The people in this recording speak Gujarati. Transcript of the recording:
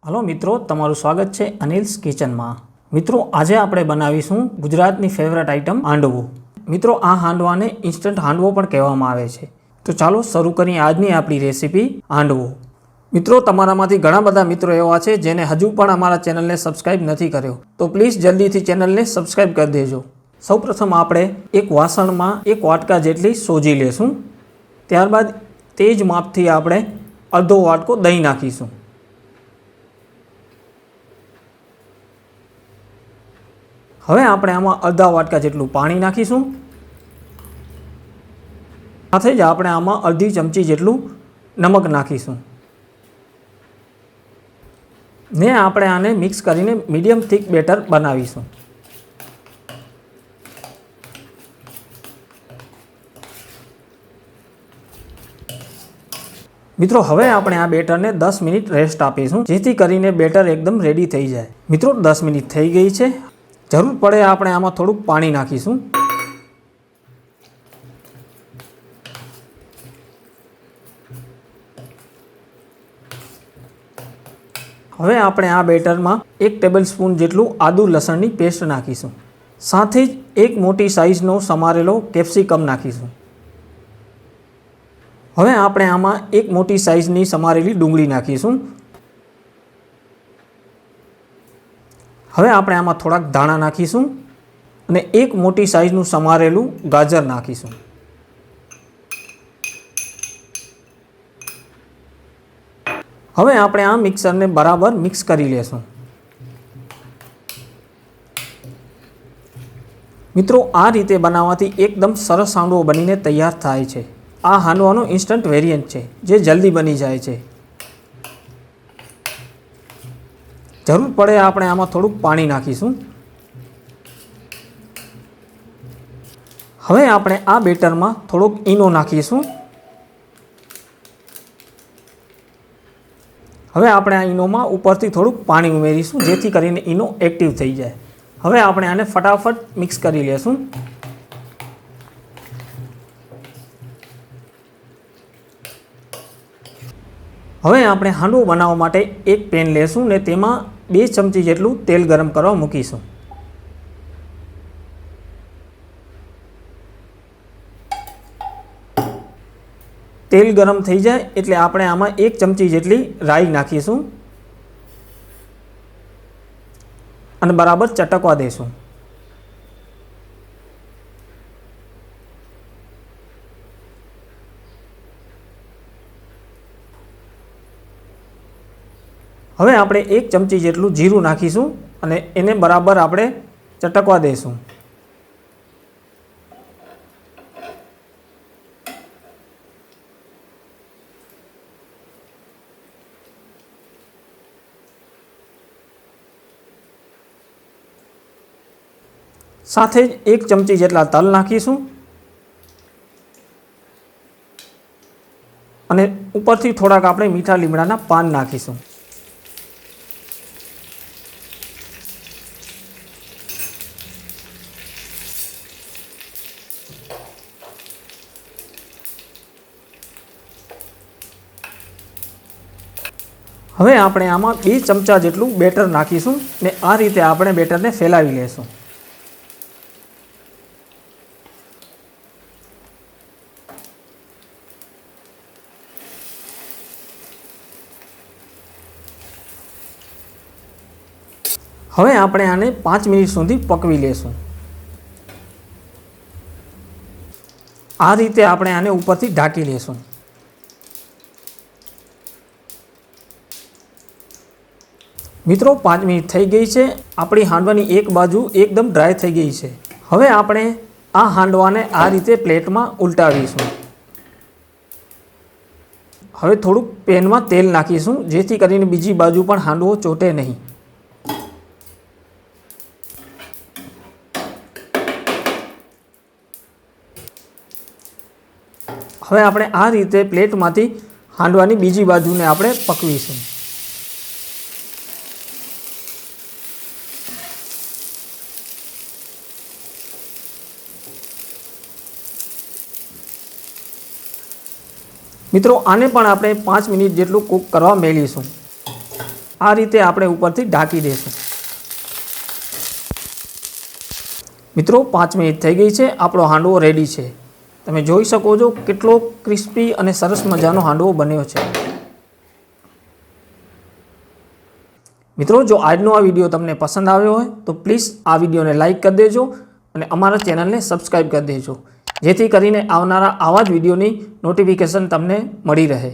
हेलो मित्रों, तमारू स्वागत है अनिल्स किचन में। मित्रों, आज આપણે બનાવીશું ગુજરાતની ફેવરેટ આઈટમ હાંડવો। મિત્રો, આ હાંડવાને ઇન્સ્ટન્ટ હાંડવો પણ કહેવામાં આવે છે। તો ચાલો શરૂ કરીએ આજની આપણી રેસીપી હાંડવો। મિત્રો, તમારામાંથી ઘણા બધા મિત્રો એવા છે જેને હજુ પણ અમારા ચેનલને સબસ્ક્રાઇબ નથી કર્યો, તો પ્લીઝ જલ્દીથી ચેનલને સબસ્ક્રાઇબ કરી દેજો। સૌપ્રથમ આપણે એક વાસણમાં 1 વાટકા જેટલી સોજી લેશું। ત્યારબાદ તે જ માપથી આપણે અડધો વાટકો દહીં નાખીશું। હવે આપણે આમાં અડધા વાટકા જેટલું પાણી નાખીશું। સાથે જ આપણે આમાં અડધી ચમચી જેટલું નમક નાખીશું ને આપણે આને મિક્સ કરીને મીડિયમ થીક બેટર બનાવીશું। મિત્રો, હવે આપણે આ બેટરને 10 મિનિટ રેસ્ટ આપીશું જેથી કરીને બેટર એકદમ રેડી થઈ જાય। મિત્રો, 10 મિનિટ થઈ ગઈ છે। જરૂર પડે આપણે આમાં થોડુંક પાણી નાખીશું। હવે આપણે આ બેટરમાં 1 ટેબલસ્પૂન જેટલું આદુ લસણની પેસ્ટ નાખીશું। સાથે જ એક મોટી સાઇઝનો સમારેલો કેપ્સિકમ નાખીશું। હવે આપણે આમાં એક મોટી સાઇઝની સમારેલી ડુંગળી નાખીશું। હવે આપણે આમાં થોડાક ધાણા નાખીશું અને એક મોટી સાઇઝનું સમારેલું ગાજર નાખીશું। હવે આપણે આ મિક્સરને બરાબર મિક્સ કરી લેશું। મિત્રો, આ રીતે બનાવવાથી એકદમ સરસ હાંડવો બનીને તૈયાર થાય છે। આ હાંડવાનો ઇન્સ્ટન્ટ વેરિયન્ટ છે જે જલ્દી બની જાય છે। જરૂર પડે આપણે આમાં થોડુંક પાણી નાખીશું। હવે આપણે આ બેટરમાં થોડોક ઈનો નાખીશું। હવે આપણે આ ઈનોમાં ઉપરથી થોડુંક પાણી ઉમેરીશું જેથી કરીને ઈનો એક્ટિવ થઈ જાય। હવે આપણે આને ફટાફટ મિક્સ કરી લેશું। હવે આપણે હાંડવો બનાવવા માટે એક પેન લેશું ને તેમાં 2 ચમચી જેટલું તેલ ગરમ કરવા મૂકીશું। તેલ ગરમ થઈ જાય એટલે આપણે આમાં 1 ચમચી જેટલી રાઈ નાખીશું અને બરાબર ચટકવા દેશું। હવે આપણે 1 ચમચી જેટલું જીરું નાખીશું અને એને બરાબર આપણે ચટકવા દઈશું। સાથે જ 1 ચમચી જેટલા તલ નાખીશું અને ઉપરથી થોડાક આપણે મીઠા લીમડાના પાન નાખીશું। હવે આપણે આમાં 2 ચમચા જેટલું બેટર નાખીશું ને આ રીતે આપણે બેટરને ફેલાવી લેશું। હવે આપણે આને 5 મિનિટ સુધી પકવી લેશું। આ રીતે આપણે આને ઉપરથી ઢાંકી લેશું। મિત્રો, 5 મિનિટ થઈ ગઈ છે। આપણી હાંડવાની એક બાજુ એકદમ ડ્રાય થઈ ગઈ છે। હવે આપણે આ હાંડવાને આ રીતે પ્લેટમાં ઉલટાવીશું। હવે થોડુંક પેનમાં તેલ નાખીશું જેથી કરીને બીજી બાજુ પણ હાંડવો ચોટે નહીં। હવે આપણે આ રીતે પ્લેટમાંથી હાંડવાની બીજી બાજુને આપણે પકવીશું। મિત્રો, આને પણ આપણે 5 મિનિટ જેટલું કૂક કરવા મેળવીશું। આ રીતે આપણે ઉપરથી ઢાંકી દઈશું। મિત્રો 5 મિનિટ થઈ ગઈ છે, આપણો હાંડવો રેડી છે। તમે જોઈ શકો છો કેટલો ક્રિસ્પી અને સરસ મજાનો હાંડવો બન્યો છે। મિત્રો જો આજનો આ વિડીયો તમને પસંદ આવ્યો હોય તો પ્લીઝ આ વિડીયોને લાઇક કરી દેજો અને અમારા ચેનલને સબસ્ક્રાઈબ કરી દેજો, જેથી કરીને આવનારા આવા જ વિડીયોની નોટિફિકેશન તમને મળી રહે।